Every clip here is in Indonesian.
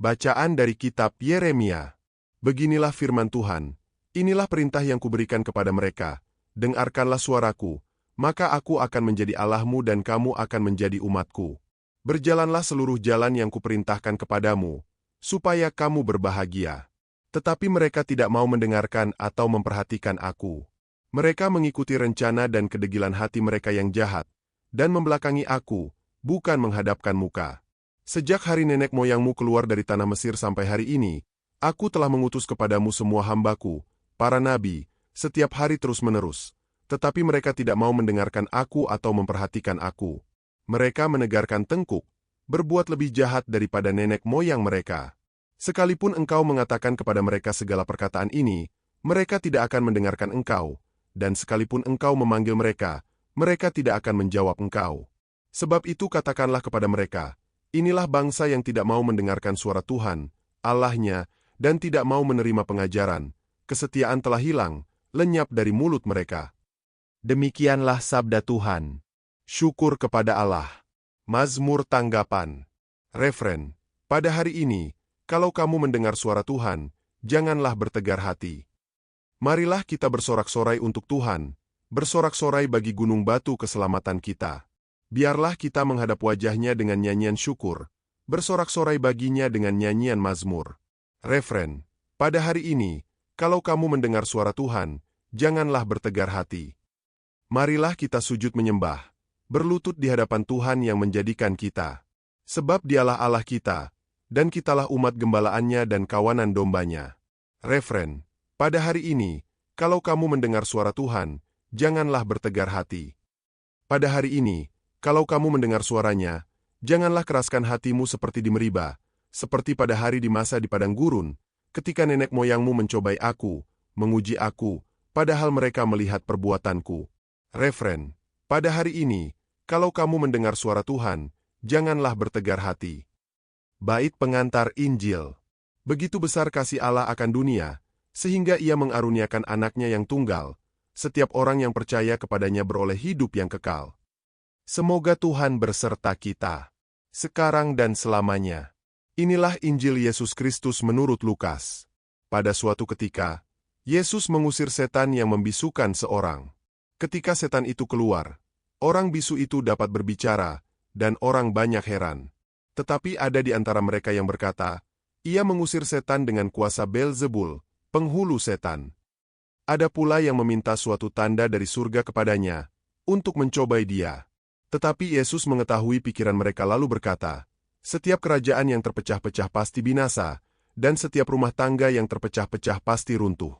Bacaan dari kitab Yeremia. Beginilah firman Tuhan, inilah perintah yang kuberikan kepada mereka, dengarkanlah suaraku, maka aku akan menjadi Allahmu dan kamu akan menjadi umatku. Berjalanlah seluruh jalan yang kuperintahkan kepadamu, supaya kamu berbahagia. Tetapi mereka tidak mau mendengarkan atau memperhatikan aku. Mereka mengikuti rencana dan kedegilan hati mereka yang jahat, dan membelakangi aku, bukan menghadapkan muka. Sejak hari nenek moyangmu keluar dari tanah Mesir sampai hari ini, aku telah mengutus kepadamu semua hambaku, para nabi, setiap hari terus-menerus. Tetapi mereka tidak mau mendengarkan aku atau memperhatikan aku. Mereka menegarkan tengkuk, berbuat lebih jahat daripada nenek moyang mereka. Sekalipun engkau mengatakan kepada mereka segala perkataan ini, mereka tidak akan mendengarkan engkau, dan sekalipun engkau memanggil mereka, mereka tidak akan menjawab engkau. Sebab itu katakanlah kepada mereka, inilah bangsa yang tidak mau mendengarkan suara Tuhan, Allahnya, dan tidak mau menerima pengajaran. Kesetiaan telah hilang, lenyap dari mulut mereka. Demikianlah sabda Tuhan. Syukur kepada Allah. Mazmur tanggapan. Refren. Pada hari ini, kalau kamu mendengar suara Tuhan, janganlah bertegar hati. Marilah kita bersorak-sorai untuk Tuhan, bersorak-sorai bagi gunung batu keselamatan kita. Biarlah kita menghadap wajahnya dengan nyanyian syukur, bersorak-sorai baginya dengan nyanyian mazmur. Refren. Pada hari ini, kalau kamu mendengar suara Tuhan, janganlah bertegar hati. Marilah kita sujud menyembah, berlutut di hadapan Tuhan yang menjadikan kita. Sebab dialah Allah kita, dan kitalah umat gembalaannya dan kawanan dombanya. Refren. Pada hari ini, kalau kamu mendengar suara Tuhan, janganlah bertegar hati. Pada hari ini, kalau kamu mendengar suaranya, janganlah keraskan hatimu seperti di Meriba, seperti pada hari di masa di padang gurun, ketika nenek moyangmu mencobai aku, menguji aku, padahal mereka melihat perbuatanku. Refren. Pada hari ini, kalau kamu mendengar suara Tuhan, janganlah bertegar hati. Bait pengantar Injil. Begitu besar kasih Allah akan dunia, sehingga ia mengaruniakan anaknya yang tunggal, setiap orang yang percaya kepadanya beroleh hidup yang kekal. Semoga Tuhan berserta kita, sekarang dan selamanya. Inilah Injil Yesus Kristus menurut Lukas. Pada suatu ketika, Yesus mengusir setan yang membisukan seorang. Ketika setan itu keluar, orang bisu itu dapat berbicara, dan orang banyak heran. Tetapi ada di antara mereka yang berkata, ia mengusir setan dengan kuasa Beelzebul, penghulu setan. Ada pula yang meminta suatu tanda dari surga kepadanya, untuk mencobai dia. Tetapi Yesus mengetahui pikiran mereka lalu berkata, setiap kerajaan yang terpecah-pecah pasti binasa, dan setiap rumah tangga yang terpecah-pecah pasti runtuh.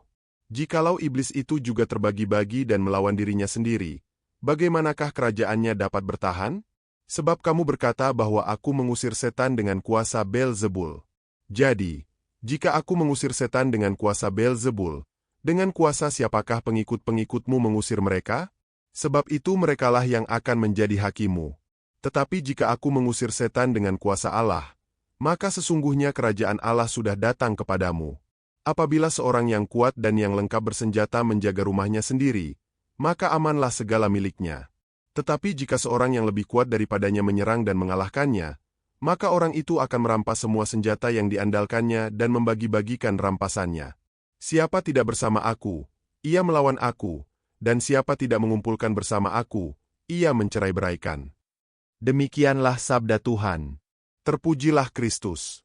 Jikalau iblis itu juga terbagi-bagi dan melawan dirinya sendiri, bagaimanakah kerajaannya dapat bertahan? Sebab kamu berkata bahwa aku mengusir setan dengan kuasa Beelzebul. Jadi, jika aku mengusir setan dengan kuasa Beelzebul, dengan kuasa siapakah pengikut-pengikutmu mengusir mereka? Sebab itu merekalah yang akan menjadi hakimu. Tetapi jika aku mengusir setan dengan kuasa Allah, maka sesungguhnya kerajaan Allah sudah datang kepadamu. Apabila seorang yang kuat dan yang lengkap bersenjata menjaga rumahnya sendiri, maka amanlah segala miliknya. Tetapi jika seorang yang lebih kuat daripadanya menyerang dan mengalahkannya, maka orang itu akan merampas semua senjata yang diandalkannya dan membagi-bagikan rampasannya. Siapa tidak bersama aku, ia melawan aku, dan siapa tidak mengumpulkan bersama aku, ia mencerai-beraikan. Demikianlah sabda Tuhan. Terpujilah Kristus.